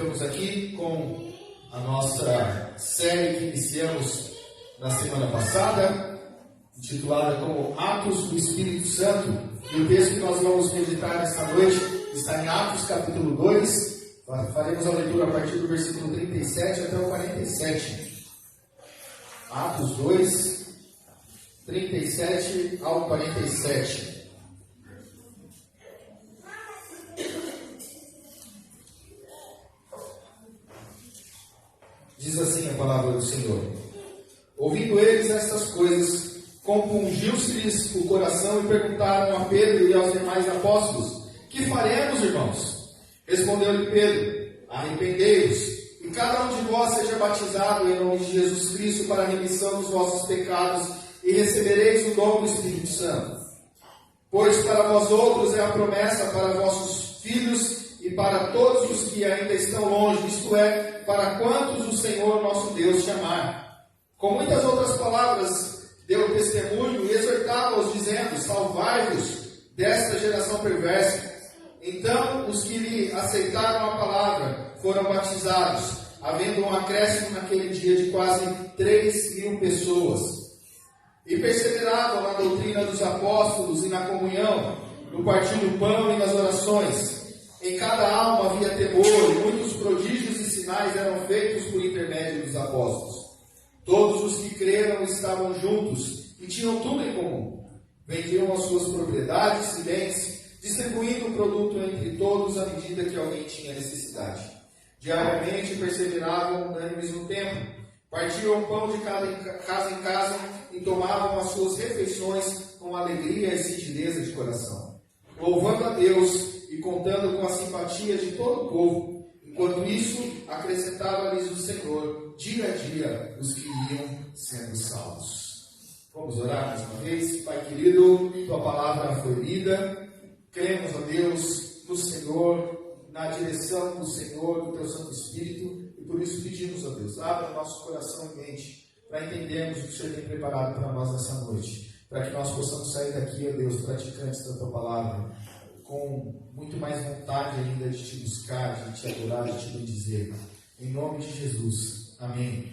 Estamos aqui com a nossa série que iniciamos na semana passada, intitulada como Atos do Espírito Santo. E o texto que nós vamos meditar nesta noite está em Atos capítulo 2. Faremos a leitura a partir do versículo 37 até o 47. Atos 2, 37 ao 47. Diz assim a palavra do Senhor: ouvindo eles estas coisas, compungiu-se-lhes o coração e perguntaram a Pedro e aos demais apóstolos: que faremos, irmãos? Respondeu-lhe Pedro: arrependei-vos, e cada um de vós seja batizado em nome de Jesus Cristo para a remissão dos vossos pecados, e recebereis o dom do Espírito Santo. Pois para vós outros é a promessa para vossos filhos e para todos os que ainda estão longe, isto é, para quantos o Senhor nosso Deus chamar. Com muitas outras palavras deu testemunho e exortava-os, dizendo: salvai-vos desta geração perversa. Então os que lhe aceitaram a palavra foram batizados, havendo um acréscimo naquele dia de quase 3.000 pessoas. E perseveravam na doutrina dos apóstolos e na comunhão, no partir do pão e nas orações. Em cada alma havia temor, e muitos prodígios e sinais eram feitos por intermédio dos apóstolos. Todos os que creram estavam juntos e tinham tudo em comum. Vendiam as suas propriedades e bens, distribuindo o produto entre todos à medida que alguém tinha necessidade. Diariamente perseveravam unânimes no templo, partiam o pão de casa em casa e tomavam as suas refeições com alegria e singeleza de coração, louvando a Deus e contando com a simpatia de todo o povo. Enquanto isso, acrescentava-lhes o Senhor, dia a dia, os que iam sendo salvos. Vamos orar mais uma vez. Pai querido, Tua palavra foi lida. Cremos, ó Deus, no Senhor, na direção do Senhor, do Teu Santo Espírito, e por isso pedimos, ó Deus, abra nosso coração e mente para entendermos o que o Senhor tem preparado para nós nessa noite, para que nós possamos sair daqui, ó Deus, praticantes da Tua palavra, com muito mais vontade ainda de Te buscar, de Te adorar, de Te bendizer. Em nome de Jesus. Amém.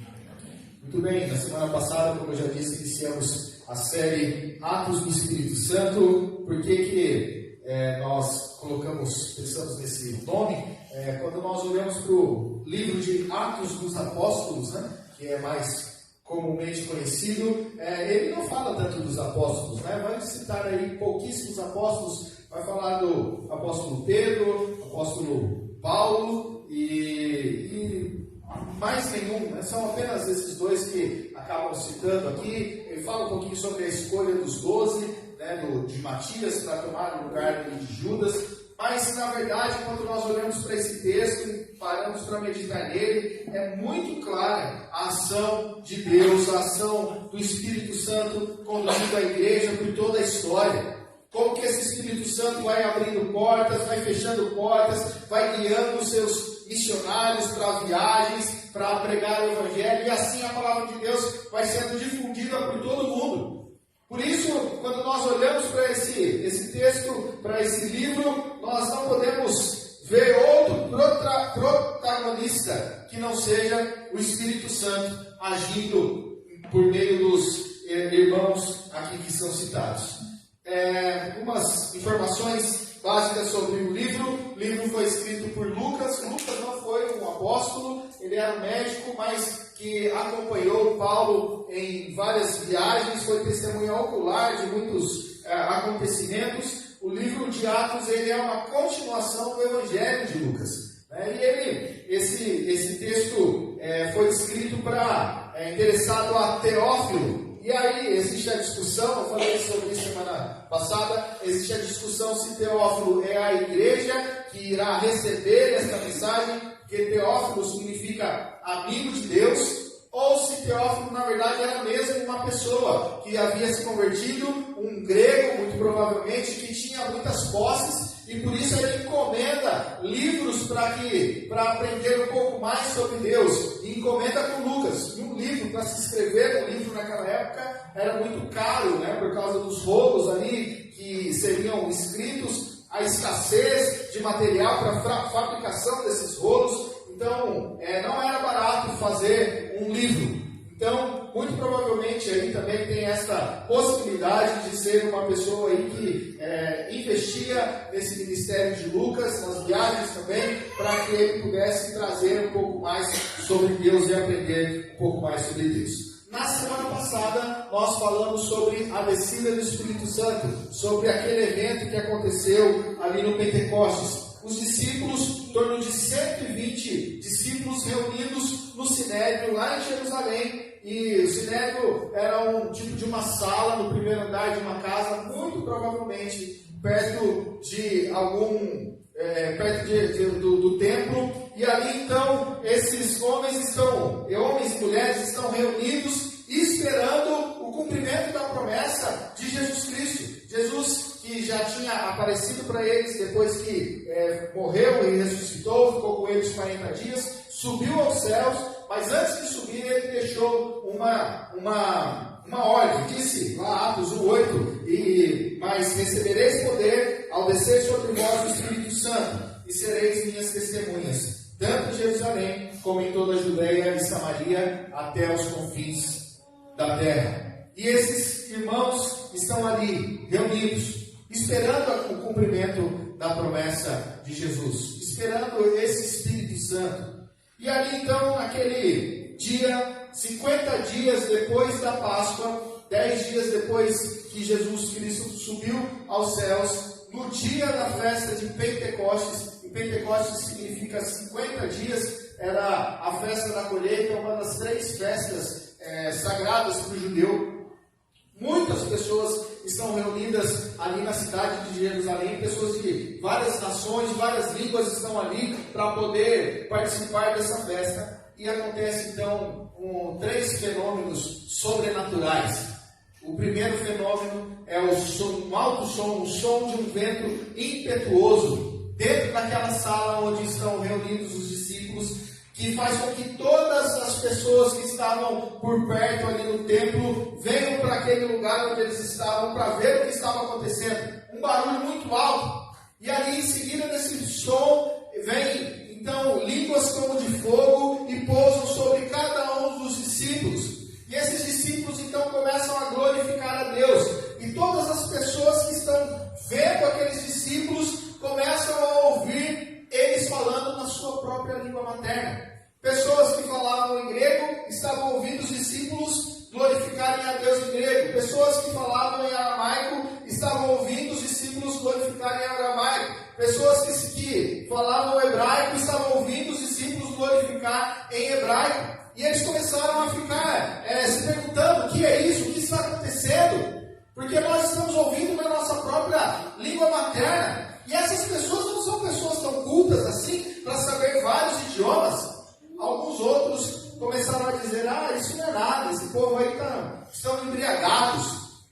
Muito bem, na semana passada, como eu já disse, iniciamos a série Atos do Espírito Santo. Por que nós pensamos nesse nome? Quando nós olhamos para o livro de Atos dos Apóstolos, né, que é mais comumente conhecido, ele não fala tanto dos apóstolos, né? Vai citar aí pouquíssimos apóstolos. Vai falar do apóstolo Pedro, apóstolo Paulo e mais nenhum, né? São apenas esses dois que acabam citando aqui. Ele fala um pouquinho sobre a escolha dos 12, né, de Matias para tomar o lugar de Judas. Mas, na verdade, quando nós olhamos para esse texto e paramos para meditar nele, é muito clara a ação de Deus, a ação do Espírito Santo conduzindo a igreja por toda a história. Como que esse Espírito Santo vai abrindo portas, vai fechando portas, vai guiando os seus missionários para viagens, para pregar o Evangelho, e assim a palavra de Deus vai sendo difundida por todo mundo. Por isso, quando nós olhamos para esse texto, para esse livro, nós não podemos ver outro protagonista que não seja o Espírito Santo agindo por meio dos irmãos aqui que são citados. Algumas informações básicas sobre o livro. O livro foi escrito por Lucas. Lucas não foi um apóstolo, ele era um médico, mas que acompanhou Paulo em várias viagens, foi testemunha ocular de muitos acontecimentos. O livro de Atos ele é uma continuação do Evangelho de Lucas. E esse texto foi escrito interessado a Teófilo. E aí existe a discussão, eu falei sobre isso semana passada, existe a discussão se Teófilo é a igreja que irá receber esta mensagem, porque Teófilo significa amigo de Deus, ou se Teófilo na verdade era mesmo uma pessoa que havia se convertido, um grego muito provavelmente, que tinha muitas posses, e por isso ele encomenda livros para aprender um pouco mais sobre Deus. E encomenda com Lucas. E um livro, para se escrever um livro naquela época, era muito caro, né, por causa dos rolos ali que seriam escritos, a escassez de material para a fabricação desses rolos. Então fazer um livro. Então, muito provavelmente aí também tem essa possibilidade de ser uma pessoa aí que investia nesse ministério de Lucas, nas viagens também, para que ele pudesse trazer um pouco mais sobre Deus e aprender um pouco mais sobre Deus. Na semana passada, nós falamos sobre a descida do Espírito Santo, sobre aquele evento que aconteceu ali no Pentecostes. Os discípulos, em torno de 120 discípulos reunidos no Sinédrio, lá em Jerusalém. E o Sinédrio era um tipo de uma sala no primeiro andar de uma casa, muito provavelmente perto de do templo. E ali então esses homens e mulheres estão reunidos esperando o cumprimento da promessa de Jesus Cristo. Jesus, que já tinha aparecido para eles depois que morreu e ressuscitou, ficou com eles 40 dias, subiu aos céus, mas antes de subir ele deixou uma ordem, disse lá Atos 1:8, mas recebereis poder ao descer sobre vós o Espírito Santo, e sereis minhas testemunhas, tanto em Jerusalém como em toda a Judeia e Samaria, até os confins da terra. E esses irmãos estão ali reunidos, esperando o cumprimento da promessa de Jesus, esperando esse Espírito Santo. E ali então, naquele dia, 50 dias depois da Páscoa, 10 dias depois que Jesus Cristo subiu aos céus, no dia da festa de Pentecostes, e Pentecostes significa 50 dias, era a festa da colheita, uma das 3 festas sagradas para o judeu. Muitas pessoas estão reunidas ali na cidade de Jerusalém, pessoas de várias nações, várias línguas estão ali para poder participar dessa festa. E acontece então 3 fenômenos sobrenaturais. O primeiro fenômeno é um alto som, o som de um vento impetuoso dentro daquela sala onde estão reunidos os discípulos, que faz com que todas as pessoas que estavam por perto ali no templo venham para aquele lugar onde eles estavam para ver o que estava acontecendo. Um barulho muito alto. E ali em seguida desse som vem então línguas como de fogo e pousam sobre cada um dos discípulos. E esses discípulos então começam a glorificar a Deus. E todas as pessoas que estão vendo aqueles discípulos começam a ouvir eles falando na sua própria língua materna. Pessoas que falavam em grego estavam ouvindo os discípulos glorificarem a Deus em grego. Pessoas que falavam em aramaico estavam ouvindo os discípulos glorificarem em aramaico. Pessoas que falavam hebraico estavam ouvindo os discípulos glorificar em hebraico. E eles começaram a ficar se perguntando: o que é isso? O que está acontecendo? Porque nós estamos ouvindo na nossa própria língua materna. E essas pessoas não são pessoas tão cultas assim para saber vários idiomas. Alguns outros começaram a dizer: isso não é nada, esse povo aí estão embriagados.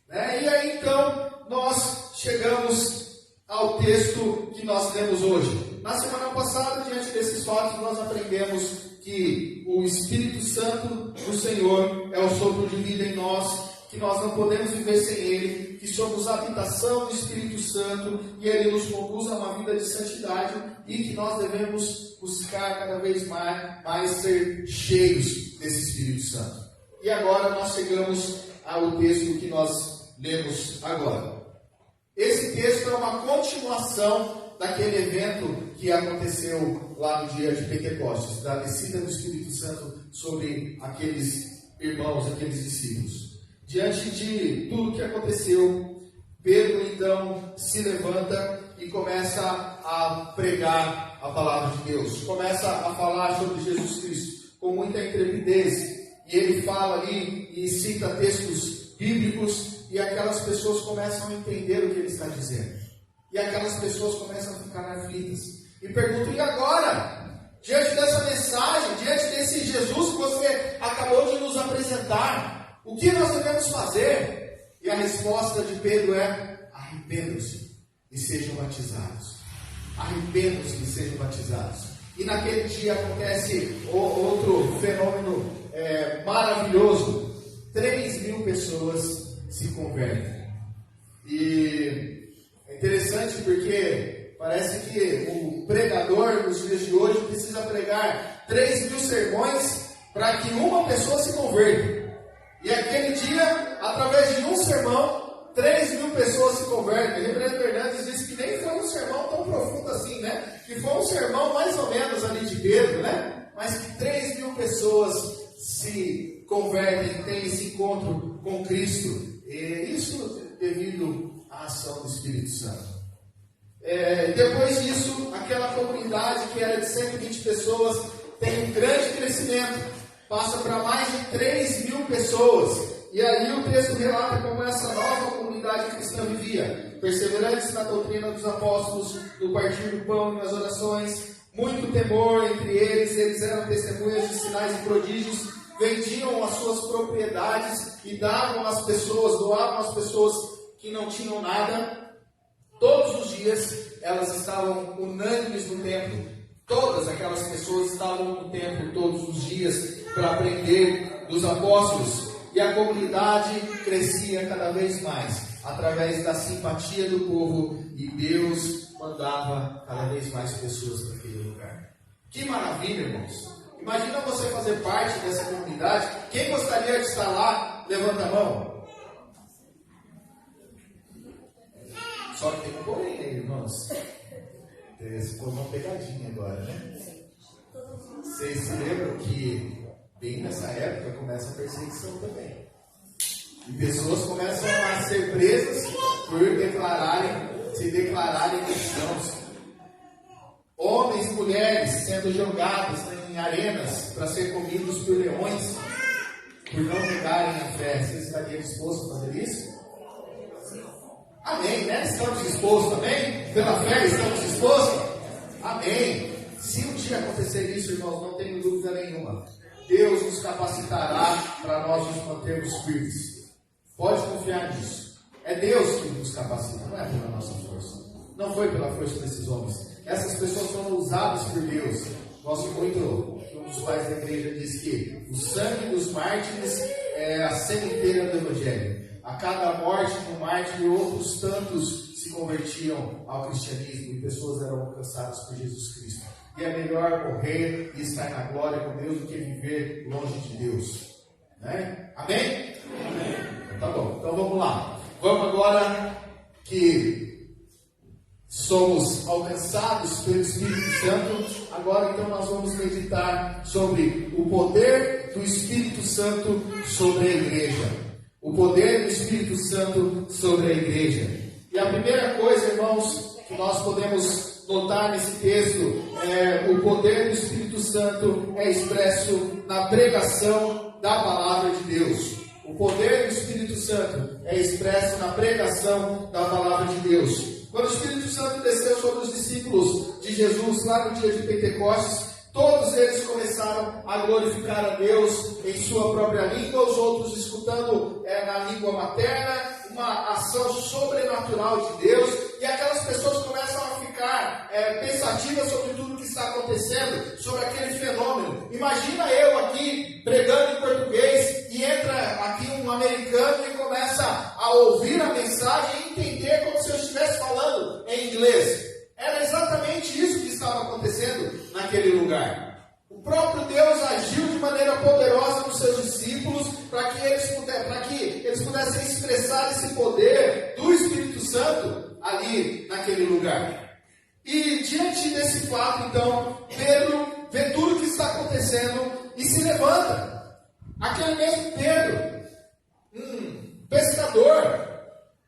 Né? E aí então nós chegamos ao texto que nós temos hoje. Na semana passada, diante desses fatos, nós aprendemos que o Espírito Santo do Senhor é o sopro de vida em nós, que nós não podemos viver sem Ele, que somos a habitação do Espírito Santo e Ele nos conduz a uma vida de santidade e que nós devemos buscar cada vez mais ser cheios desse Espírito Santo. E agora nós chegamos ao texto que nós lemos agora. Esse texto é uma continuação daquele evento que aconteceu lá no dia de Pentecostes, da descida do Espírito Santo sobre aqueles irmãos, aqueles discípulos. Diante de tudo que aconteceu, Pedro então se levanta e começa a pregar a palavra de Deus, começa a falar sobre Jesus Cristo com muita intrepidez, e ele fala ali e cita textos bíblicos, e aquelas pessoas começam a entender o que ele está dizendo, e aquelas pessoas começam a ficar aflitas e perguntam: e agora? Diante dessa mensagem, diante desse Jesus que você acabou de nos apresentar, o que nós devemos fazer? E a resposta de Pedro é: arrependam-se e sejam batizados. Arrependam-se e sejam batizados. E naquele dia acontece outro fenômeno maravilhoso. 3.000 pessoas se convertem. E é interessante porque parece que o pregador nos dias de hoje precisa pregar 3.000 sermões para que uma pessoa se converta. E aquele dia, através de um sermão, 3.000 pessoas se convertem. O reverendo Fernandes disse que nem foi um sermão tão profundo assim, né? Que foi um sermão mais ou menos ali de Pedro, né? Mas que 3.000 pessoas se convertem, têm esse encontro com Cristo. E isso devido à ação do Espírito Santo. Depois disso, aquela comunidade que era de 120 pessoas tem um grande crescimento, passa para mais de 3.000 pessoas. E aí o texto relata como essa nova comunidade cristã vivia, perseverantes na doutrina dos apóstolos, no partir do pão e nas orações, muito temor entre eles eram testemunhas de sinais e prodígios, vendiam as suas propriedades e davam às pessoas, doavam às pessoas que não tinham nada. Todos os dias elas estavam unânimes no templo. Todas aquelas pessoas estavam no templo todos os dias para aprender dos apóstolos. E a comunidade crescia cada vez mais, através da simpatia do povo. E Deus mandava cada vez mais pessoas para aquele lugar. Que maravilha, irmãos! Imagina você fazer parte dessa comunidade. Quem gostaria de estar lá? Levanta a mão. Só que tem um porém aí, irmãos. Esse foi uma pegadinha agora, né? Vocês se lembram que bem nessa época começa a perseguição também. E pessoas começam a ser presas por se declararem cristãos. Homens e mulheres sendo jogados em arenas para ser comidos por leões, por não negarem a fé. Vocês estariam dispostos a fazer isso? Amém, né? Estamos dispostos também? Pela fé estamos dispostos? Amém. Se um dia acontecer isso, irmãos, não tenho dúvida nenhuma. Deus nos capacitará para nós nos mantermos firmes. Pode confiar nisso. É Deus que nos capacita, não é pela nossa força. Não foi pela força desses homens. Essas pessoas foram usadas por Deus. Gosto muito que um dos pais da igreja diz que o sangue dos mártires é a sementeira do Evangelho. A cada morte de um mártir, outros tantos se convertiam ao cristianismo e pessoas eram alcançadas por Jesus Cristo. E é melhor morrer e estar na glória com Deus do que viver longe de Deus. Né? Amém? Amém. Tá bom, então vamos lá. Vamos agora que somos alcançados pelo Espírito Santo. Agora então nós vamos meditar sobre o poder do Espírito Santo sobre a igreja. O poder do Espírito Santo sobre a igreja. E a primeira coisa, irmãos, que nós podemos notar nesse texto é o poder do Espírito Santo é expresso na pregação da palavra de Deus. O poder do Espírito Santo é expresso na pregação da palavra de Deus. Quando o Espírito Santo desceu sobre os discípulos de Jesus lá no dia de Pentecostes, todos eles começaram a glorificar a Deus em sua própria língua, os outros escutando na língua materna, uma ação sobrenatural de Deus, e aquelas pessoas começam a ficar pensativas sobre tudo que está acontecendo, sobre aquele fenômeno. Imagina eu aqui pregando em português e entra aqui um americano e começa a ouvir a mensagem e entender como se eu estivesse falando em inglês. Era exatamente isso que estava acontecendo naquele lugar. O próprio Deus agiu de maneira poderosa nos seus discípulos para que eles pudessem expressar esse poder do Espírito Santo ali naquele lugar. E diante desse fato, então, Pedro vê tudo o que está acontecendo e se levanta. Aquele mesmo Pedro, um pescador,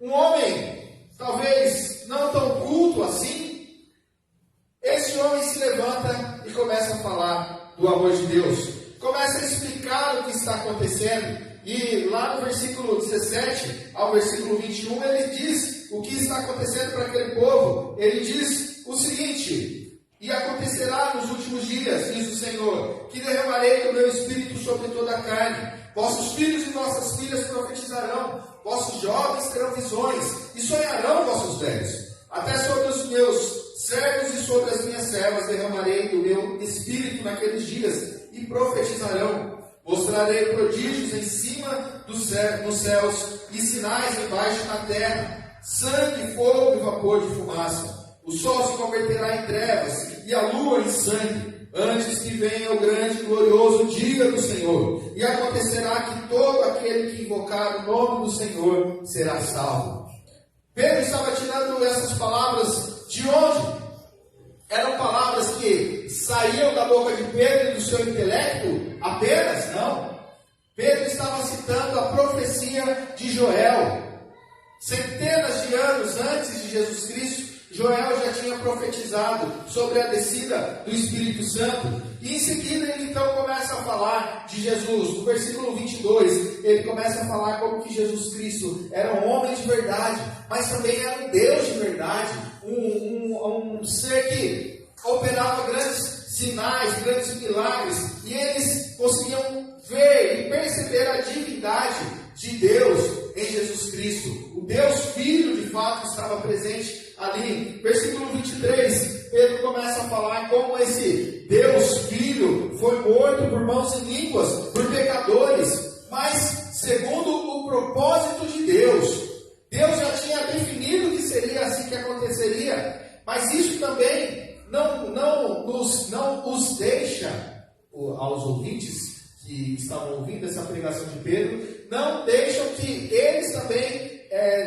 um homem talvez não tão culto assim, esse homem se levanta e começa a falar do amor de Deus. Começa a explicar o que está acontecendo. E lá no versículo 17 ao versículo 21, ele diz o que está acontecendo para aquele povo. Ele diz o seguinte: e acontecerá nos últimos dias, diz o Senhor, que derramarei do meu espírito sobre toda a carne. Vossos filhos e vossas filhas profetizarão, vossos jovens terão visões, e sonharão vossos velhos. Até sobre os meus servos e sobre as minhas servas derramarei do meu espírito naqueles dias, e profetizarão. Mostrarei prodígios em cima dos céus, e sinais embaixo na terra, sangue, fogo e vapor de fumaça. O sol se converterá em trevas, e a lua em sangue, antes que venha o grande e glorioso dia do Senhor. E acontecerá que todo aquele que invocar o nome do Senhor será salvo. Pedro estava tirando essas palavras de onde? Eram palavras que saíam da boca de Pedro e do seu intelecto apenas? Não. Pedro estava citando a profecia de Joel. Centenas de anos antes de Jesus Cristo, Joel já tinha profetizado sobre a descida do Espírito Santo. E em seguida ele então começa a falar de Jesus. No versículo 22, ele começa a falar como que Jesus Cristo era um homem de verdade, mas também era um Deus de verdade. Um ser que operava grandes sinais, grandes milagres. E eles conseguiam ver e perceber a divindade de Deus em Jesus Cristo. O Deus Filho, de fato, estava presente ali. Versículo 23, Pedro começa a falar como esse Deus Filho foi morto por mãos iníquas, por pecadores, mas segundo o propósito de Deus. Deus já tinha definido que seria assim que aconteceria, mas isso também não os deixa, aos ouvintes que estavam ouvindo essa pregação de Pedro, não deixam que eles também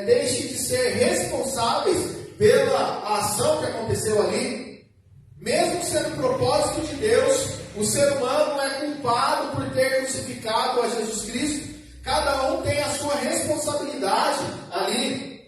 deixem de ser responsáveis pela ação que aconteceu ali. Mesmo sendo propósito de Deus, o ser humano é culpado por ter crucificado a Jesus Cristo. Cada um tem a sua responsabilidade ali.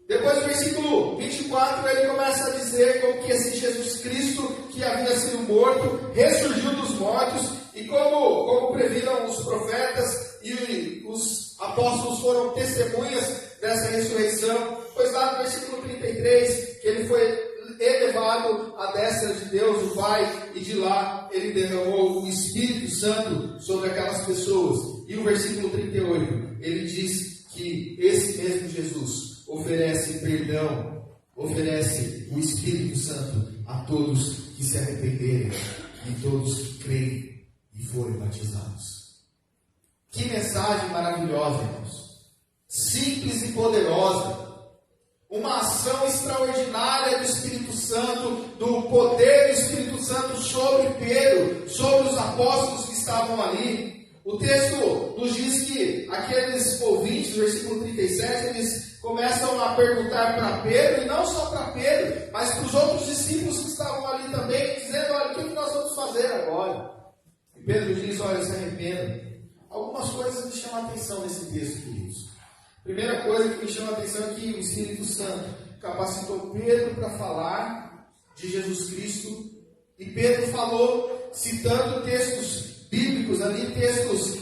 Depois do versículo 24, ele começa a dizer como que esse Jesus Cristo, que havia sido morto, ressurgiu dos mortos, e como previram os profetas e os apóstolos foram testemunhas dessa ressurreição, pois lá no versículo 33, que ele foi elevado à destra de Deus, o Pai, e de lá ele derramou o Espírito Santo sobre aquelas pessoas. E o versículo 38, ele diz que esse mesmo Jesus oferece perdão, oferece o Espírito Santo a todos que se arrependerem e todos que creem e forem batizados. Que mensagem maravilhosa, irmãos! Simples e poderosa. Uma ação extraordinária do Espírito Santo, do poder do Espírito Santo sobre Pedro, sobre os apóstolos que estavam ali. O texto nos diz que aqueles ouvintes, versículo 37, eles começam a perguntar para Pedro, e não só para Pedro, mas para os outros discípulos que estavam ali também, dizendo: olha, o que nós vamos fazer agora? E Pedro diz: olha, se arrependam. Algumas coisas me chamam a atenção nesse texto, queridos. Primeira coisa que me chama a atenção é que o Espírito Santo capacitou Pedro para falar de Jesus Cristo. E Pedro falou, citando textos bíblicos ali, textos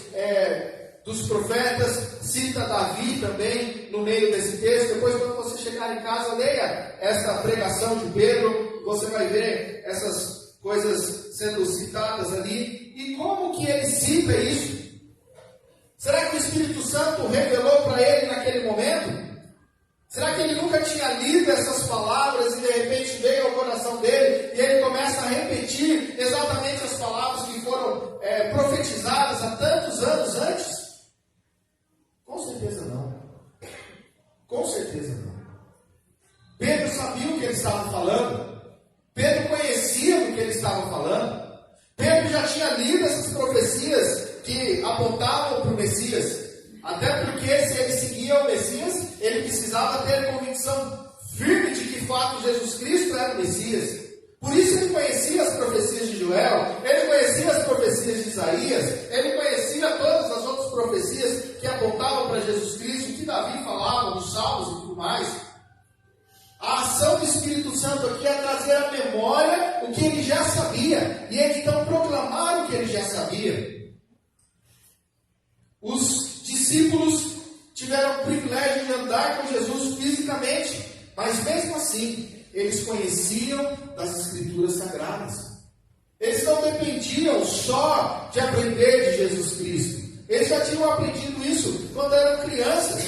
dos profetas, cita Davi também no meio desse texto. Depois, quando você chegar em casa, leia esta pregação de Pedro, você vai ver essas coisas sendo citadas ali. E como que ele cita isso? Será que o Espírito Santo revelou para ele naquele momento? Será que ele nunca tinha lido essas palavras e de repente veio ao coração dele e ele começa a repetir exatamente as palavras que foram profetizadas há tantos anos antes? Com certeza não. Com certeza não. Pedro sabia o que ele estava falando. Pedro conhecia o que ele estava falando. Pedro já tinha lido essas profecias que apontavam para o Messias. Até porque se ele seguia o Messias, ele precisava ter convicção firme de que de fato Jesus Cristo era o Messias. Por isso ele conhecia as profecias de Joel, ele conhecia as profecias de Isaías, ele conhecia todas as outras profecias que apontavam para Jesus Cristo, que Davi falava nos Salmos e tudo mais. A ação do Espírito Santo aqui é trazer à memória o que ele já sabia, e ele então proclamar o que ele já sabia. Os discípulos tiveram o privilégio de andar com Jesus fisicamente, mas mesmo assim, eles conheciam das Escrituras Sagradas. Eles não dependiam só de aprender de Jesus Cristo. Eles já tinham aprendido isso quando eram crianças.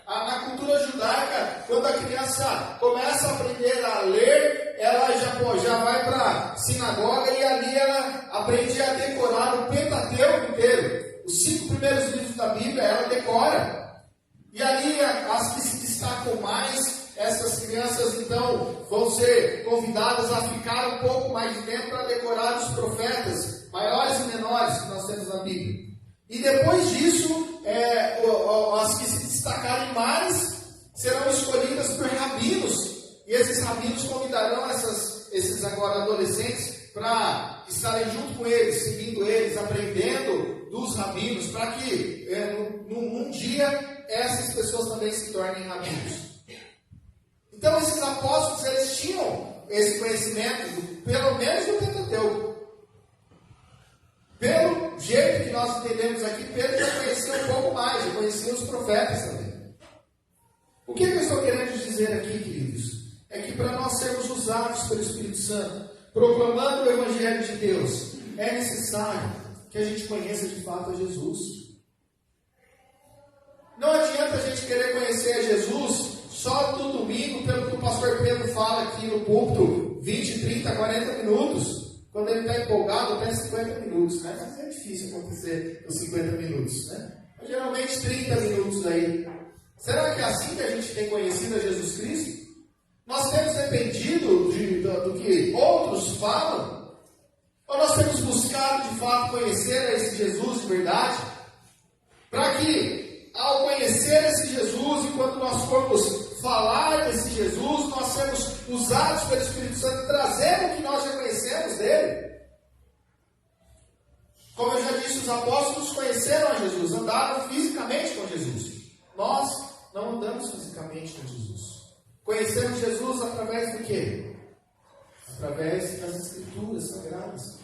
Na cultura judaica, quando a criança começa a aprender a ler, ela já vai para a sinagoga e ali ela aprende a decorar o Pentateuco inteiro. Os 5 primeiros livros da Bíblia ela decora. E ali as que se destacam mais essas crianças então vão ser convidadas a ficar um pouco mais de tempo para decorar os profetas, maiores e menores que nós temos na Bíblia. E depois disso, as que se destacarem mais serão escolhidas por rabinos. E esses rabinos convidarão esses agora adolescentes para estarem junto com eles, seguindo eles, aprendendo dos rabinos, para que num dia essas pessoas também se tornem rabinos. Então esses apóstolos, eles tinham esse conhecimento, pelo menos do Pentateuco. Pelo jeito que nós entendemos aqui, Pedro já conhecia um pouco mais, já conhecia os profetas também. O que eu estou querendo dizer aqui, queridos? É que para nós sermos usados pelo Espírito Santo, proclamando o Evangelho de Deus, é necessário que a gente conheça de fato a Jesus. Não adianta a gente querer conhecer a Jesus só no domingo, pelo que o pastor Pedro fala aqui no púlpito, 20, 30, 40 minutos. Quando ele está empolgado, até 50 minutos, né? Mas é difícil acontecer os 50 minutos, né? Mas, geralmente 30 minutos aí. Será que é assim que a gente tem conhecido a Jesus Cristo? Nós temos dependido do que outros falam? Ou nós temos buscado de fato conhecer a esse Jesus de verdade? Para que, ao conhecer esse Jesus, e quando nós formos falar desse Jesus, nós sermos usados pelo Espírito Santo, trazendo o que nós já conhecemos dele. Como eu já disse, os apóstolos conheceram a Jesus, andaram fisicamente com Jesus. Nós não andamos fisicamente com Jesus. Conhecemos Jesus através do quê? Através das Escrituras Sagradas.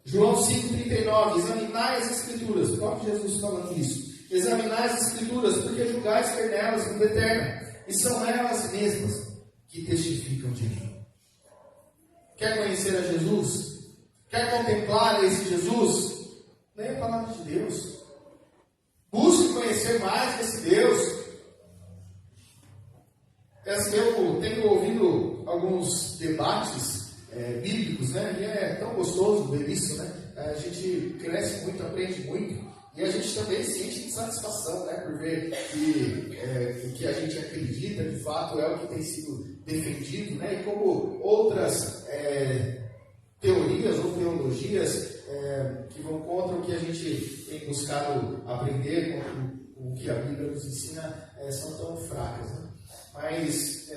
João 5,39, examinai as Escrituras. O próprio Jesus falando isso. Examinai as Escrituras, porque julgais ter nelas vida eterna. E são elas mesmas que testificam de mim. Quer conhecer a Jesus? Quer contemplar esse Jesus? Leia a palavra de Deus. Busque conhecer mais desse Deus. Eu tenho ouvido alguns debates bíblicos, né? E é tão gostoso ver isso, né? A gente cresce muito, aprende muito. E a gente também se enche de satisfação, né, por ver que o que a gente acredita, de fato, é o que tem sido defendido, né, e como outras teorias ou teologias que vão contra o que a gente tem buscado aprender, contra o que a Bíblia nos ensina, são tão fracas. Né? Mas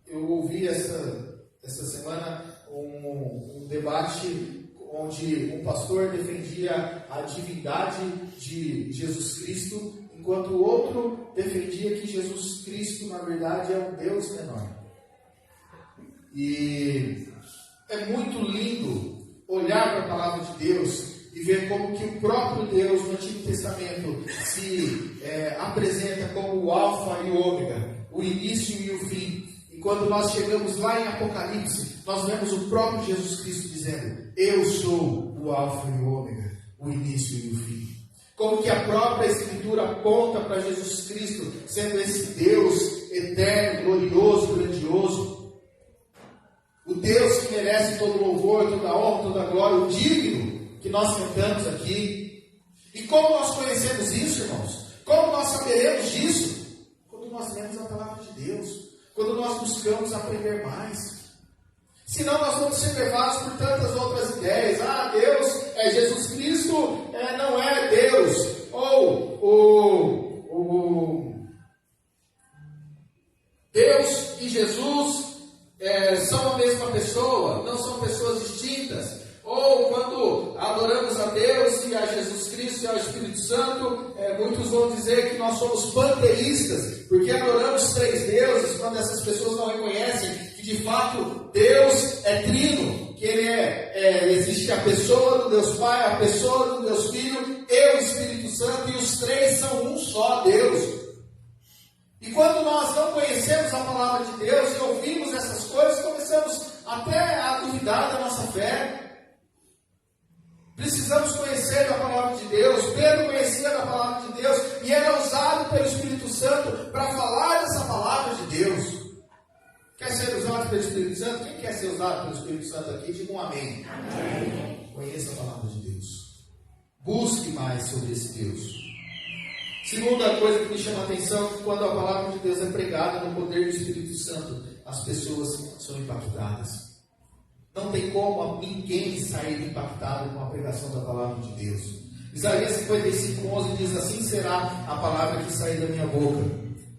eu ouvi essa semana um debate onde um pastor defendia a divindade de Jesus Cristo, enquanto o outro defendia que Jesus Cristo, na verdade, é um Deus menor. E é muito lindo olhar para a palavra de Deus e ver como que o próprio Deus, no Antigo Testamento, se apresenta como o Alfa e o Ômega, o início e o fim. E quando nós chegamos lá em Apocalipse, nós vemos o próprio Jesus Cristo dizendo: eu sou o Alfa e o Ômega, o início e o fim. Como que a própria Escritura aponta para Jesus Cristo sendo esse Deus eterno, glorioso, grandioso. O Deus que merece todo louvor, toda honra, toda glória, o digno que nós cantamos aqui. E como nós conhecemos isso, irmãos? Como nós saberemos disso? Quando nós lemos a palavra de Deus. Quando nós buscamos aprender mais. Senão nós vamos ser levados por tantas outras ideias. Deus é Jesus Cristo, não é Deus. Ou Deus e Jesus são a mesma pessoa, não são pessoas distintas. Ou quando adoramos a Deus e a Jesus Cristo e ao Espírito Santo, muitos vão dizer que nós somos panteístas, porque adoramos três deuses, quando essas pessoas não reconhecem que de fato Deus é trino, que existe a pessoa do Deus Pai, a pessoa do Deus Filho e o Espírito Santo, e os três são um só Deus. E quando nós não conhecemos a palavra de Deus e ouvimos essas coisas, começamos até a duvidar da nossa fé. Precisamos conhecer a palavra de Deus. Pedro conhecia a palavra de Deus e era usado pelo Espírito Santo para falar dessa palavra de Deus. Quer ser usado pelo Espírito Santo? Quem quer ser usado pelo Espírito Santo aqui? Diga um amém. Amém. Conheça a palavra de Deus. Busque mais sobre esse Deus. Segunda coisa que me chama a atenção é que quando a palavra de Deus é pregada no poder do Espírito Santo, as pessoas são impactadas. Não tem como ninguém sair impactado com a pregação da palavra de Deus. Isaías 55:11 diz: assim será a palavra que sair da minha boca.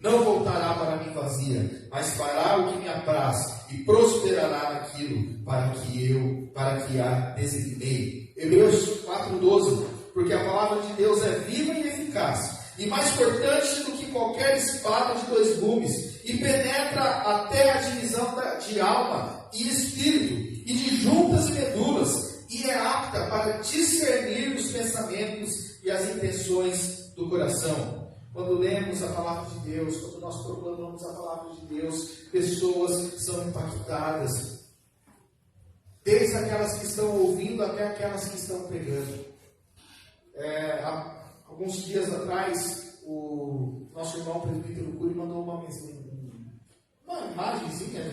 Não voltará para mim vazia, mas fará o que me apraz e prosperará naquilo para que a designei. Hebreus 4:12, porque a palavra de Deus é viva e eficaz, e mais cortante do que qualquer espada de 2 gumes, e penetra até a divisão de alma e espírito, e de juntas e medulas, e é apta para discernir os pensamentos e as intenções do coração. Quando lemos a palavra de Deus, quando nós proclamamos a palavra de Deus, pessoas são impactadas, desde aquelas que estão ouvindo até aquelas que estão pregando. Há alguns dias atrás, o nosso irmão presbítero Cury mandou uma imagenzinha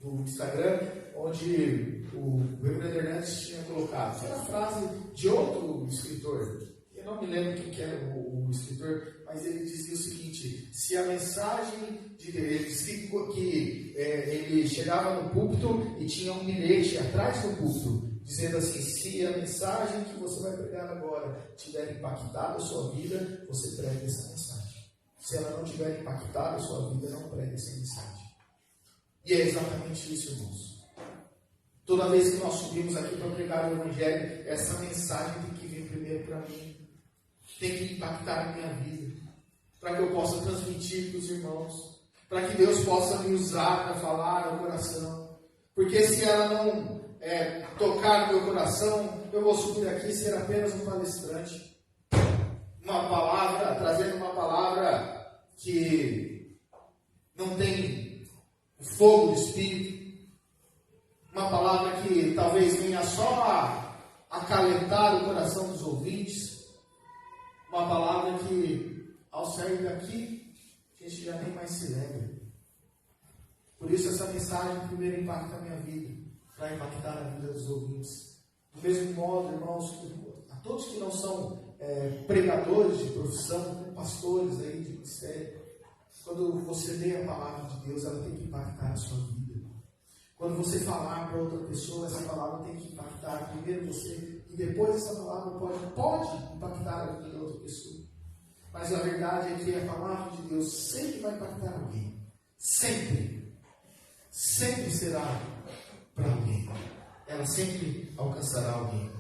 do Instagram, onde o Reverendo Hernandes tinha colocado. Era a frase de outro escritor. Eu não me lembro quem que era o escritor, mas ele dizia o seguinte: se a mensagem de Deus, ele dizia que ele chegava no púlpito e tinha um bilhete atrás do púlpito, dizendo assim: se a mensagem que você vai pregar agora tiver impactado a sua vida, você pregue essa mensagem. Se ela não tiver impactado a sua vida, não pregue essa mensagem. E é exatamente isso, irmãos. Toda vez que nós subimos aqui para pregar o Evangelho, essa mensagem tem que vir primeiro para mim. Tem que impactar a minha vida, para que eu possa transmitir para os irmãos, para que Deus possa me usar para falar ao coração. Porque se ela não tocar no meu coração, eu vou subir aqui e ser apenas um palestrante. Uma palavra, trazendo uma palavra que não tem o fogo do Espírito. Uma palavra que talvez venha só a acalentar o coração dos ouvintes. Uma palavra que, ao sair daqui, a gente já nem mais se lembra. Por isso, essa mensagem primeiro impacta a minha vida, para impactar a vida dos ouvintes. Do mesmo modo, irmãos, a todos que não são pregadores de profissão, como pastores aí de ministério, quando você lê a palavra de Deus, ela tem que impactar a sua vida. Quando você falar para outra pessoa, essa palavra tem que impactar primeiro você, e depois essa palavra pode impactar a vida da outra pessoa. Mas a verdade é que a palavra de Deus sempre vai impactar alguém. Sempre. Sempre será para alguém. Ela sempre alcançará alguém.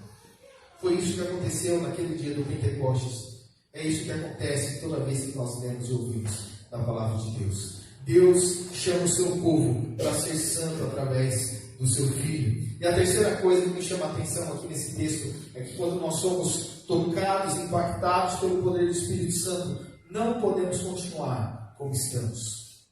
Foi isso que aconteceu naquele dia do Pentecostes. É isso que acontece toda vez que nós lemos e ouvimos da palavra de Deus. Deus chama o seu povo para ser santo através do seu Filho. E a terceira coisa que me chama a atenção aqui nesse texto é que quando nós somos tocados, impactados pelo poder do Espírito Santo, não podemos continuar como estamos.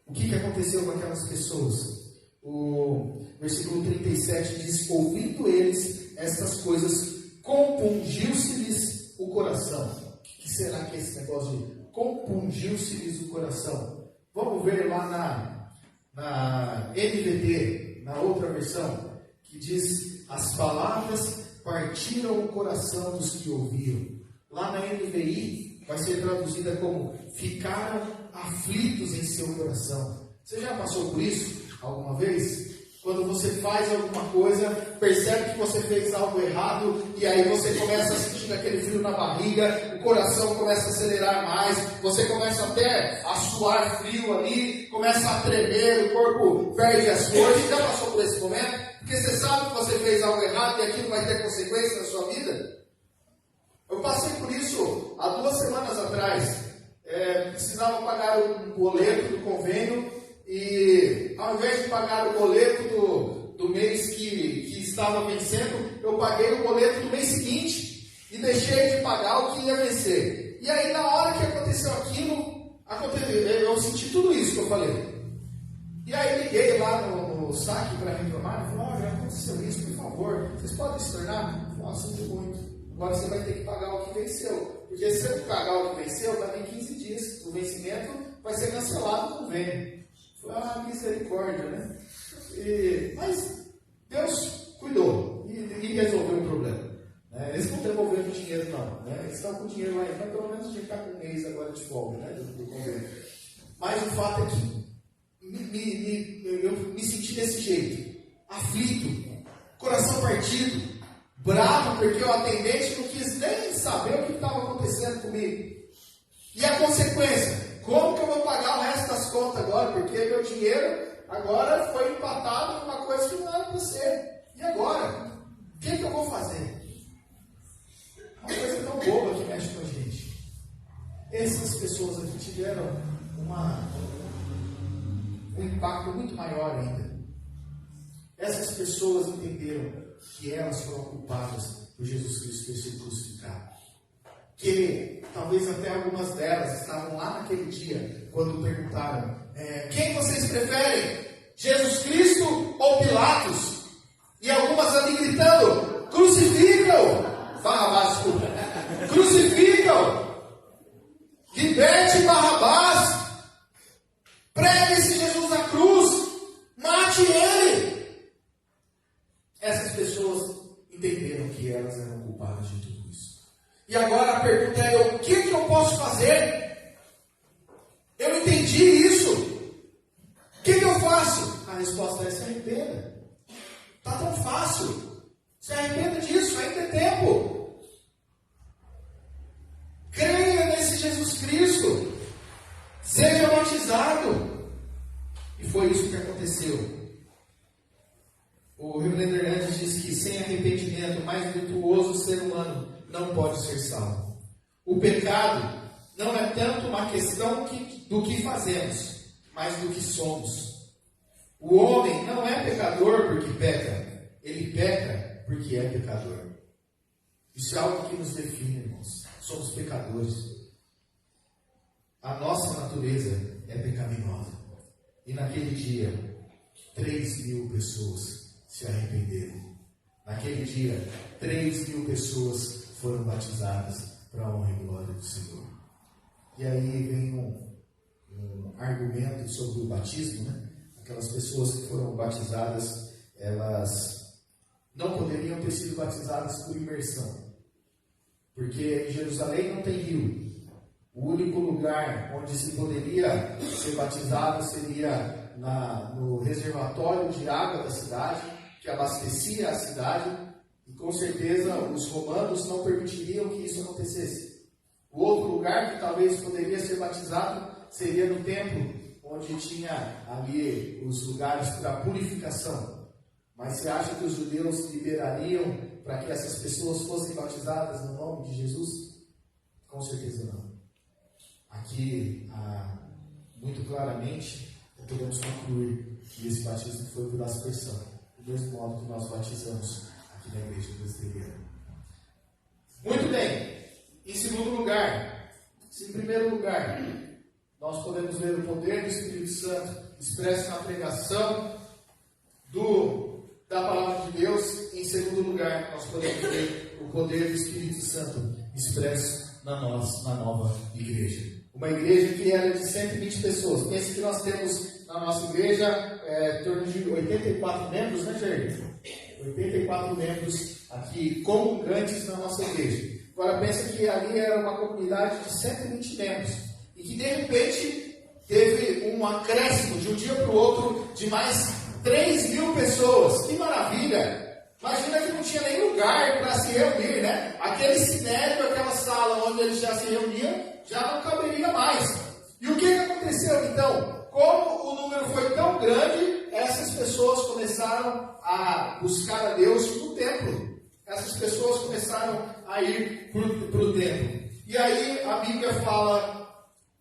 O que aconteceu com aquelas pessoas? O versículo 37 diz: ouvindo eles estas coisas, compungiu-se-lhes o coração. O que será que é esse negócio de compungiu-se-lhes o coração? Vamos ver lá na NVT, na outra versão, que diz: as palavras partiram o coração dos que ouviram. Lá na NVI vai ser traduzida como ficaram aflitos em seu coração. Você já passou por isso alguma vez? Quando você faz alguma coisa, percebe que você fez algo errado, e aí você começa a sentir aquele frio na barriga, o coração começa a acelerar mais, você começa até a suar frio ali, começa a tremer, o corpo perde as forças. Já passou por esse momento? Porque você sabe que você fez algo errado e aquilo vai ter consequência na sua vida? Eu passei por isso há 2 semanas atrás. Precisava pagar um boleto do convênio, e ao invés de pagar o boleto do mês que estava vencendo, eu paguei o boleto do mês seguinte e deixei de pagar o que ia vencer. E aí, na hora que aconteceu aquilo, eu senti tudo isso que eu falei. E aí liguei lá no saque para reclamar e falei: já aconteceu isso, por favor, vocês podem se tornar? Eu falei: sinto muito. Agora você vai ter que pagar o que venceu. Porque se você pagar o que venceu, vai ter 15 dias. O vencimento vai ser cancelado o convênio. Misericórdia, né? Mas Deus cuidou e resolveu o problema. Eles estão devolvendo dinheiro, não. Né? Eles estão com dinheiro lá, mas pelo menos a gente está com um mês agora de folga, né? Do convênio. Mas o fato é que eu me senti desse jeito, aflito, coração partido, bravo, porque o atendente não quis nem saber o que estava acontecendo comigo. E a consequência? Como que eu vou pagar o resto das contas agora? Porque meu dinheiro agora foi empatado em uma coisa que não era para ser. E agora? O que eu vou fazer? Uma coisa tão boba que mexe com a gente. Essas pessoas aqui tiveram um impacto muito maior ainda. Essas pessoas entenderam que elas foram culpadas por Jesus Cristo ter sido crucificado. Que talvez até algumas delas estavam lá naquele dia, quando perguntaram, quem vocês preferem? Jesus Cristo ou Pilatos? E algumas ali gritando, crucificam! Barrabás, desculpa. Crucificam! Liberte Barrabás! Pregue-se Jesus na cruz! Mate ele! Essas pessoas entenderam que elas eram culpadas de tudo isso. E agora a pergunta é, o que eu posso fazer? Eu entendi isso. O que eu faço? A resposta é, se arrependa. Está tão fácil. Se arrependa disso, ainda é tempo. Creia nesse Jesus Cristo. Seja batizado. E foi isso que aconteceu. O Reverendo Hernandes diz que sem arrependimento, o mais virtuoso ser humano não pode ser salvo. O pecado não é tanto uma questão do que fazemos, mas do que somos. O homem não é pecador porque peca, ele peca porque é pecador. Isso é algo que nos define, irmãos. Somos pecadores. A nossa natureza é pecaminosa. E naquele dia, 3.000 pessoas se arrependeram. Naquele dia, 3.000 pessoas foram batizadas para a honra e glória do Senhor. E aí vem um argumento sobre o batismo, né? Aquelas pessoas que foram batizadas, elas não poderiam ter sido batizadas por imersão. Porque em Jerusalém não tem rio. O único lugar onde se poderia ser batizado seria no reservatório de água da cidade, que abastecia a cidade, e com certeza os romanos não permitiriam que isso acontecesse. O outro lugar que talvez poderia ser batizado seria no templo, onde tinha ali os lugares para purificação. Mas você acha que os judeus liberariam para que essas pessoas fossem batizadas no nome de Jesus? Com certeza não. Aqui, muito claramente, podemos concluir que esse batismo foi por aspersão, do mesmo modo que nós batizamos aqui na igreja presbiteriana. Muito bem. Em segundo lugar, em primeiro lugar, nós podemos ver o poder do Espírito Santo expresso na pregação da palavra de Deus. Em segundo lugar, nós podemos ver o poder do Espírito Santo expresso na nova igreja. Uma igreja que era de 120 pessoas. Pense que nós temos na nossa igreja em torno de 84 membros, né, Jair? 84 membros aqui comungantes na nossa igreja. Agora pensa que ali era uma comunidade de 120 membros. E que de repente teve um acréscimo de um dia para o outro de mais 3.000 pessoas. Que maravilha! Imagina que não tinha nem lugar para se reunir, né? Aquele sinédrio, aquela sala onde eles já se reuniam, já não caberia mais. E o que aconteceu então? Como o número foi tão grande, essas pessoas começaram a buscar a Deus no templo. Essas pessoas começaram a ir para o templo. E aí a Bíblia fala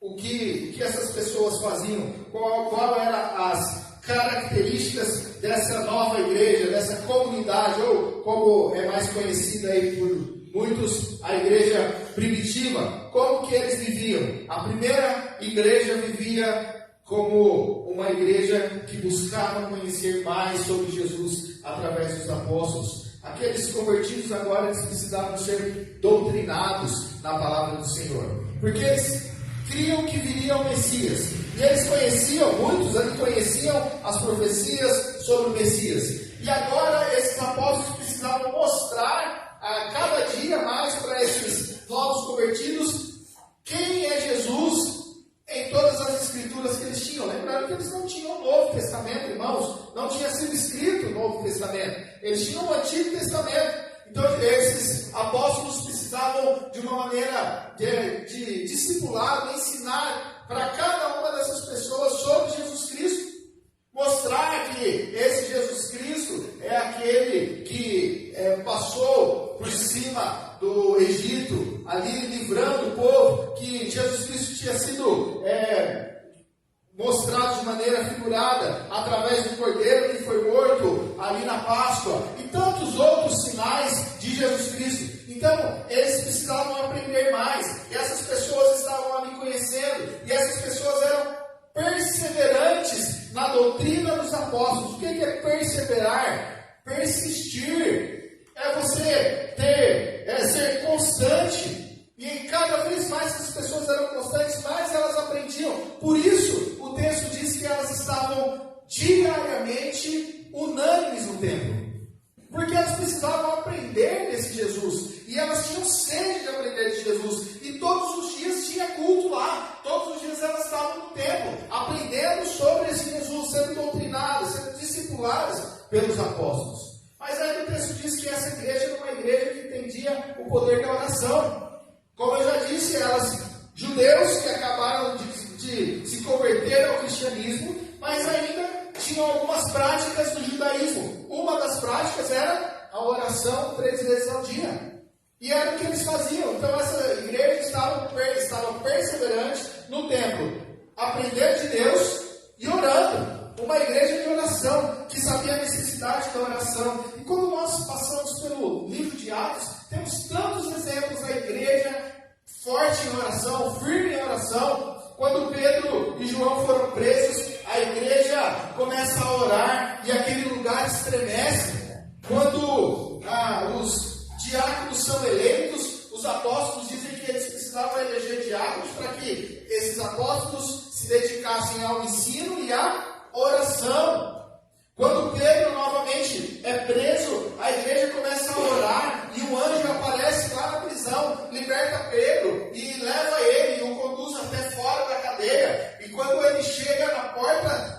o que essas pessoas faziam, qual eram as características dessa nova igreja, dessa comunidade, ou como é mais conhecida aí por muitos, a igreja primitiva. Como que eles viviam? A primeira igreja vivia como uma igreja que buscava conhecer mais sobre Jesus através dos apóstolos. Aqueles convertidos agora, eles precisavam ser doutrinados na palavra do Senhor, porque eles criam que viria o Messias. E eles conheciam, muitos ali conheciam as profecias sobre o Messias. E agora esses apóstolos precisavam mostrar a cada dia mais apóstolos precisavam de uma maneira de discipulado, ensinar para cada uma dessas pessoas sobre Jesus Cristo. Mostrar que esse Jesus Cristo é aquele que passou por cima do Egito, ali livrando o povo, que Jesus Cristo tinha sido mostrado de maneira figurada através do cordeiro que foi morto ali na Páscoa e tantos outros sinais de Jesus Cristo. Então, eles precisavam aprender mais, e essas pessoas estavam ali conhecendo, e essas pessoas eram perseverantes na doutrina dos apóstolos. O que é perseverar? Persistir. É você ser constante. E cada vez mais que as pessoas eram constantes, mais elas aprendiam. Por isso, o texto diz que elas estavam diariamente unânimes no templo. Porque elas precisavam aprender desse Jesus. E elas tinham sede de aprender de Jesus. E todos os dias tinha culto lá. Todos os dias elas estavam no templo, aprendendo sobre esse Jesus, sendo doutrinadas, sendo discipuladas pelos apóstolos. Mas aí o texto diz que essa igreja era uma igreja que entendia o poder da oração. Como eu já disse, judeus que acabaram de se converter ao cristianismo, mas ainda tinham algumas práticas do judaísmo. Uma das práticas era a oração 3 vezes ao dia. E era o que eles faziam. Então essa igreja estava perseverante no templo, aprendendo de Deus e orando. Uma igreja de oração, que sabia a necessidade da oração. E quando nós passamos pelo livro de Atos, temos tantos exemplos da igreja forte em oração, firme em oração. Quando Pedro e João foram presos, a igreja começa a orar e aquele lugar estremece. Quando os diáconos são eleitos, os apóstolos dizem que eles precisavam eleger diáconos para que esses apóstolos se dedicassem ao ensino e à oração. Quando Pedro novamente é preso, a igreja começa a orar e um anjo aparece lá na prisão, liberta Pedro e leva ele e o conduz até fora da cadeia. E quando ele chega na porta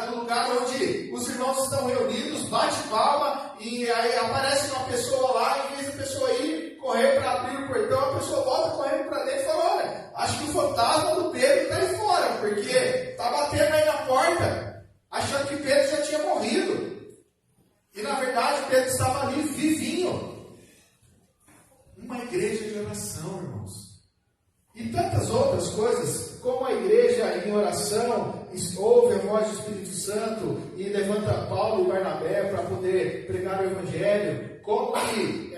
do lugar onde os irmãos estão reunidos, bate palma e aí aparece uma pessoa lá, em vez da pessoa ir correr para abrir o portão, a pessoa volta correndo para dentro e fala: olha, acho que o fantasma do Pedro está aí fora, porque está batendo aí na porta, achando que Pedro já tinha morrido. E na verdade Pedro estava ali vivinho. Uma igreja de oração, irmãos. E tantas outras coisas, como a igreja em oração ouve a voz do Espírito Santo e levanta Paulo e Barnabé para poder pregar o Evangelho, como que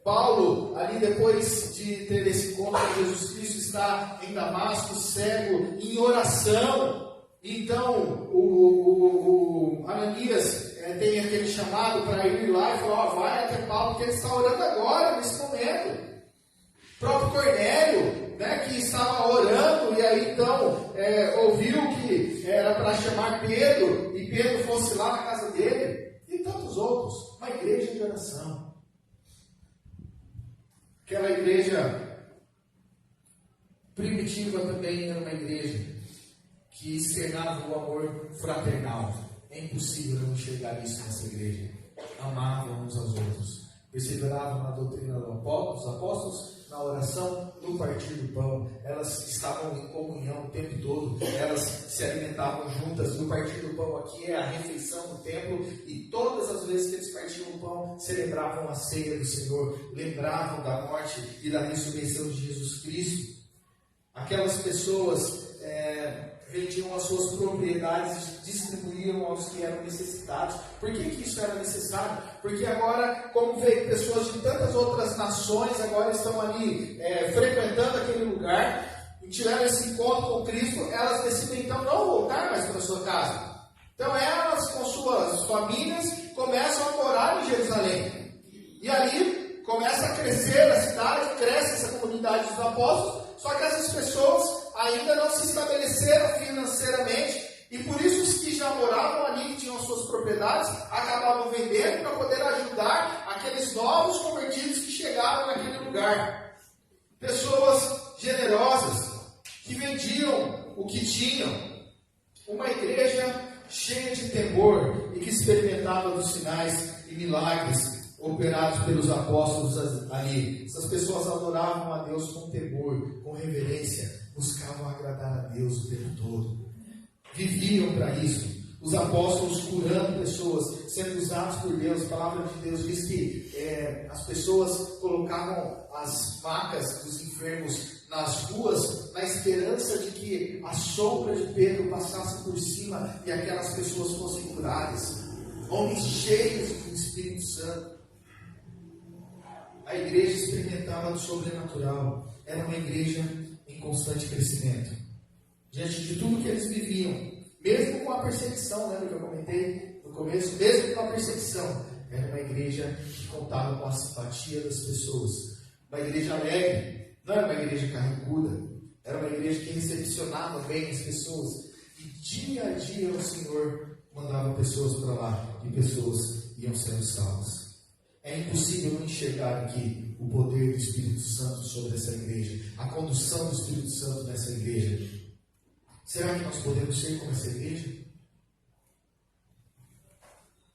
Paulo, ali depois de ter esse encontro com Jesus Cristo, está em Damasco, cego, em oração. Então, o Ananias tem aquele chamado para ir lá e falar: vai até Paulo, porque ele está orando agora, nesse momento. O próprio Cornélio, que estava orando, e aí então ouviu que era para chamar Pedro, e Pedro fosse lá na casa dele, e tantos outros. Uma igreja de oração. Aquela igreja primitiva também era uma igreja que externava o amor fraternal. É impossível não enxergar isso nessa igreja. Amavam uns aos outros, perseveravam na doutrina dos apóstolos, na oração, no partir do pão. Elas estavam em comunhão o tempo todo, elas se alimentavam juntas. No partir do pão aqui é a refeição no templo, e todas as vezes que eles partiam o pão, celebravam a ceia do Senhor, lembravam da morte e da ressurreição de Jesus Cristo. Aquelas pessoas vendiam as suas propriedades, distribuíam aos que eram necessitados. Por que isso era necessário? Porque agora, como veio pessoas de tantas outras nações, agora estão ali frequentando aquele lugar, e tiveram esse encontro com Cristo, elas decidem então não voltar mais para a sua casa. Então elas, com suas famílias, começam a morar em Jerusalém. E ali começa a crescer a cidade, cresce essa comunidade dos apóstolos, só que essas pessoas ainda não se estabeleceram financeiramente, e por isso os que já moravam ali, que tinham suas propriedades, acabavam vendendo para poder ajudar aqueles novos convertidos que chegaram naquele lugar. Pessoas generosas, que vendiam o que tinham. Uma igreja cheia de temor e que experimentava dos sinais e milagres. operados pelos apóstolos ali. Essas pessoas adoravam a Deus com temor, com reverência, buscavam agradar a Deus o tempo todo. Viviam para isso. Os apóstolos curando pessoas, sendo usados por Deus. A palavra de Deus diz que as pessoas colocavam as macas dos enfermos nas ruas, na esperança de que a sombra de Pedro passasse por cima e aquelas pessoas fossem curadas. Homens cheios do Espírito Santo. A igreja experimentava do sobrenatural. Era uma igreja em constante crescimento. Diante de tudo que eles viviam, mesmo com a perseguição, lembra que eu comentei no começo? Mesmo com a perseguição, era uma igreja que contava com a simpatia das pessoas. Uma igreja alegre, não era uma igreja carrancuda. Era uma igreja que recepcionava bem as pessoas. E dia a dia o Senhor mandava pessoas para lá e pessoas iam sendo salvas. É impossível não enxergar aqui o poder do Espírito Santo sobre essa igreja, a condução do Espírito Santo nessa igreja. Será que nós podemos ser como essa igreja?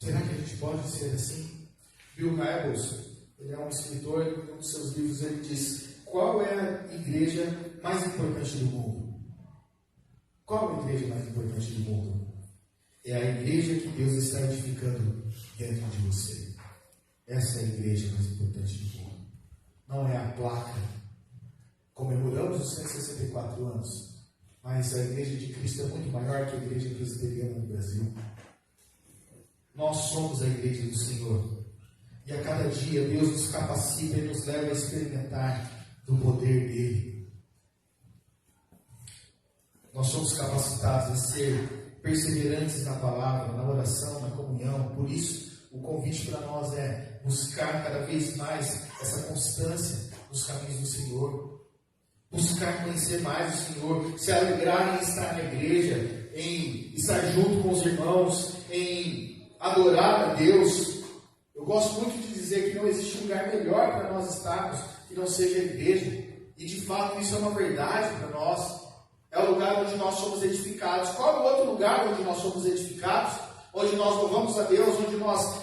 Será que a gente pode ser assim? Bill Hybels, ele é um escritor, em um dos seus livros ele diz: qual é a igreja mais importante do mundo? Qual é a igreja mais importante do mundo? É a igreja que Deus está edificando dentro de você. Essa é a igreja mais importante do mundo. Não é a placa. Comemoramos os 164 anos. Mas a igreja de Cristo é muito maior que a igreja presbiteriana no Brasil. Nós somos a igreja do Senhor. E a cada dia Deus nos capacita e nos leva a experimentar do poder dEle. Nós somos capacitados a ser perseverantes na palavra, na oração, na comunhão. Por isso, o convite para nós é buscar cada vez mais essa constância nos caminhos do Senhor. Buscar conhecer mais o Senhor, se alegrar em estar na igreja, em estar junto com os irmãos, em adorar a Deus. Eu gosto muito de dizer que não existe lugar melhor para nós estarmos que não seja a igreja. E de fato isso é uma verdade para nós. É o lugar onde nós somos edificados. Qual é o outro lugar onde nós somos edificados? Onde nós louvamos a Deus, onde nós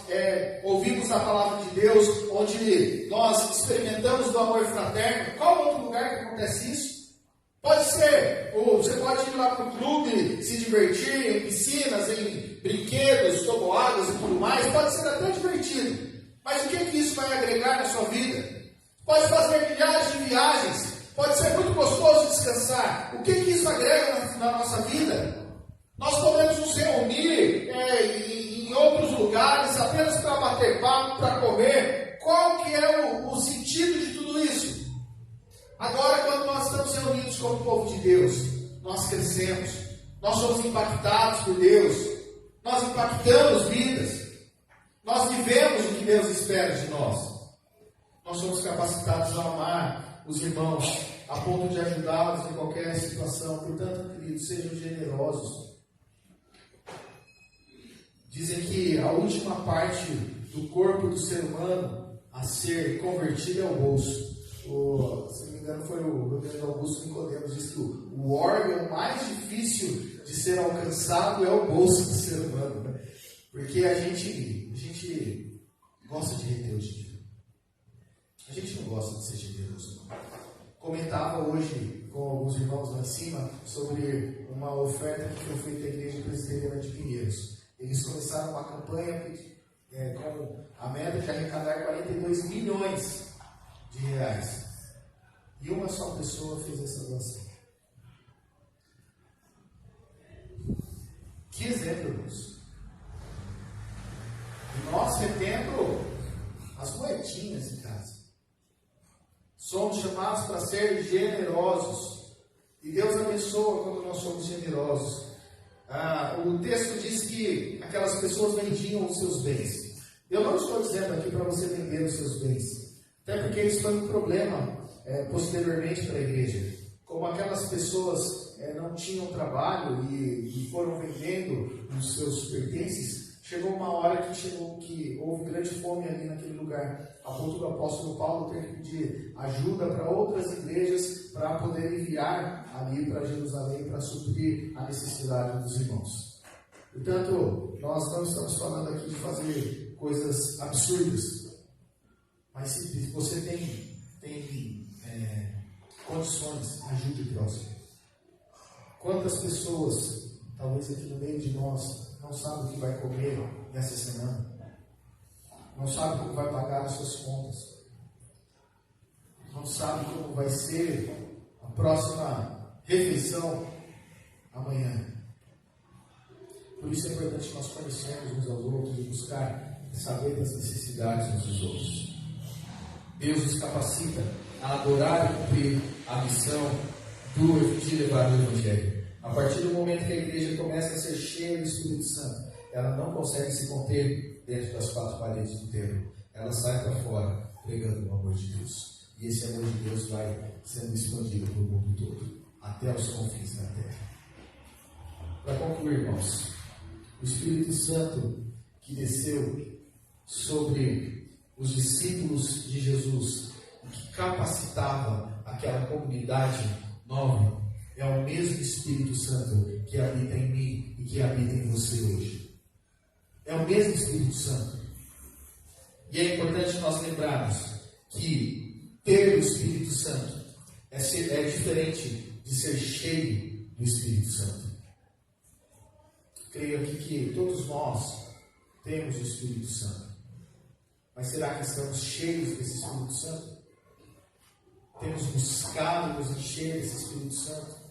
ouvimos a palavra de Deus, onde nós experimentamos do amor fraterno. Qual outro lugar que acontece isso? Pode ser, você pode ir lá para o clube, se divertir em piscinas, em brinquedos, toboáguas e tudo mais. Pode ser até divertido. Mas o que isso vai agregar na sua vida? Pode fazer milhares de viagens. Pode ser muito gostoso descansar. O que isso agrega na nossa vida? Nós podemos nos reunir em outros lugares apenas para bater papo, para comer. Qual que é o sentido de tudo isso? Agora, quando nós estamos reunidos como povo de Deus, nós crescemos, nós somos impactados por Deus, nós impactamos vidas, nós vivemos o que Deus espera de nós. Nós somos capacitados a amar os irmãos a ponto de ajudá-los em qualquer situação. Portanto, queridos, sejam generosos. Dizem que a última parte do corpo do ser humano a ser convertida é o bolso. Se não me engano, foi o Rodrigo Augusto Nicodemos, disse que o órgão mais difícil de ser alcançado é o bolso do ser humano. Né? Porque a gente gosta de reter o dinheiro. A gente não gosta de ser generoso. Não. Comentava hoje com alguns irmãos lá em cima sobre uma oferta que foi feita à Igreja Presbiteriana de Pinheiros. Eles começaram uma campanha com a meta de arrecadar 42 milhões de reais. E uma só pessoa fez essa doação. Que exemplo, irmãos. E nós retendo as moedinhas em casa. Somos chamados para ser generosos. E Deus abençoa quando nós somos generosos. O texto diz que aquelas pessoas vendiam os seus bens. Eu não estou dizendo aqui para você vender os seus bens. Até porque isso foi um problema posteriormente para a igreja. Como aquelas pessoas não tinham trabalho e foram vendendo os seus pertences, chegou uma hora que houve grande fome ali naquele lugar. A ponto do apóstolo Paulo ter que pedir ajuda para outras igrejas para poder enviar ali para Jerusalém para suprir a necessidade dos irmãos. Portanto, nós não estamos falando aqui de fazer coisas absurdas. Mas se você tem condições, ajude o próximo. Quantas pessoas, talvez aqui no meio de nós, não sabem o que vai comer nessa semana? Não sabem como vai pagar as suas contas? Não sabem como vai ser a próxima refeição amanhã? Por isso é importante nós conhecermos uns aos outros e buscar saber das necessidades uns dos outros. Deus nos capacita a adorar e cumprir a missão de levar o Evangelho. A partir do momento que a igreja começa a ser cheia do Espírito Santo, ela não consegue se conter dentro das quatro paredes do templo. Ela sai para fora pregando o amor de Deus. E esse amor de Deus vai sendo expandido para o mundo todo, até os confins da terra. Para concluir, irmãos, o Espírito Santo que desceu sobre os discípulos de Jesus, que capacitava aquela comunidade nova, é o mesmo Espírito Santo que habita em mim e que habita em você hoje. É o mesmo Espírito Santo. E é importante nós lembrarmos que ter o Espírito Santo é diferente de ser cheio do Espírito Santo. Creio aqui que todos nós temos o Espírito Santo. Mas será que estamos cheios desse Espírito Santo? Temos buscado nos encher desse Espírito Santo?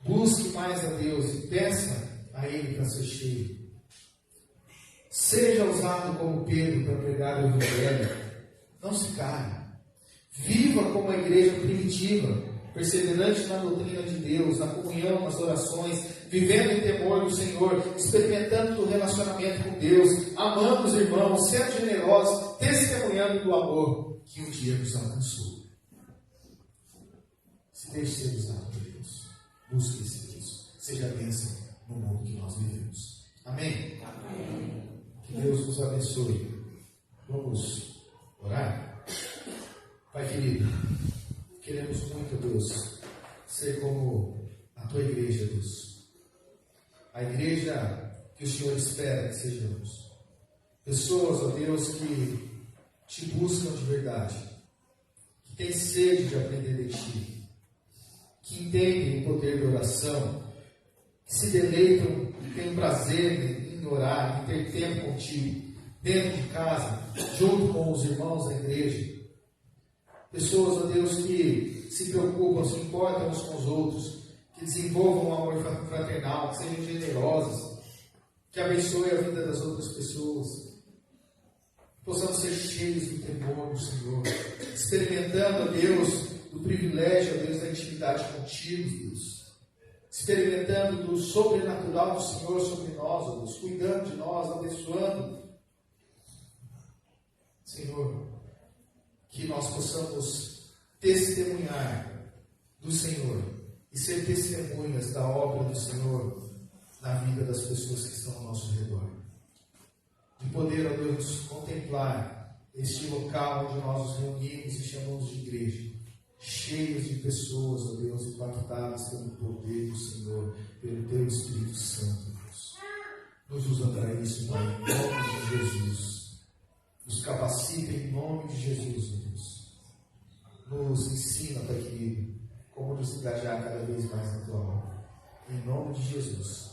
Busque mais a Deus e peça a Ele para ser cheio. Seja usado como Pedro para pregar o Evangelho. Não se cale. Viva como a igreja primitiva, perseverante na doutrina de Deus, na comunhão, nas orações, vivendo em temor do Senhor, experimentando o relacionamento com Deus, amando os irmãos, sendo generosos, testemunhando do amor que um dia nos alcançou. Se deixe ser usado por Deus. Busque esse Deus. Seja bênção no mundo que nós vivemos. Amém? Amém. Que Deus nos abençoe. Vamos orar? Pai querido, queremos muito, Deus, ser como a Tua igreja, Deus. A igreja que o Senhor espera que sejamos. Pessoas, ó Deus, que Te buscam de verdade, que têm sede de aprender de Ti, que entendem o poder da oração, que se deleitam e têm prazer em orar, em ter tempo contigo, dentro de casa, junto com os irmãos da igreja. Pessoas, ó Deus, que se preocupam, se importam uns com os outros, que desenvolvam um amor fraternal, que sejam generosas, que abençoem a vida das outras pessoas. Possamos ser cheios do temor do Senhor, experimentando, ó Deus, do privilégio, ó Deus, da intimidade contigo, Deus. Experimentando do sobrenatural do Senhor sobre nós, ó Deus, cuidando de nós, abençoando. Senhor, que nós possamos testemunhar do Senhor e ser testemunhas da obra do Senhor na vida das pessoas que estão ao nosso redor. De poder, ó Deus, contemplar este local onde nós nos reunimos e chamamos de igreja, cheios de pessoas, ó Deus, impactadas pelo poder do Senhor, pelo Teu Espírito Santo, Deus. Nos usa para isso, Pai, em nome de Jesus. Nos capacita em nome de Jesus, ó Deus. Nos ensina, Pai querido, como nos engajar cada vez mais na Tua obra. Em nome de Jesus.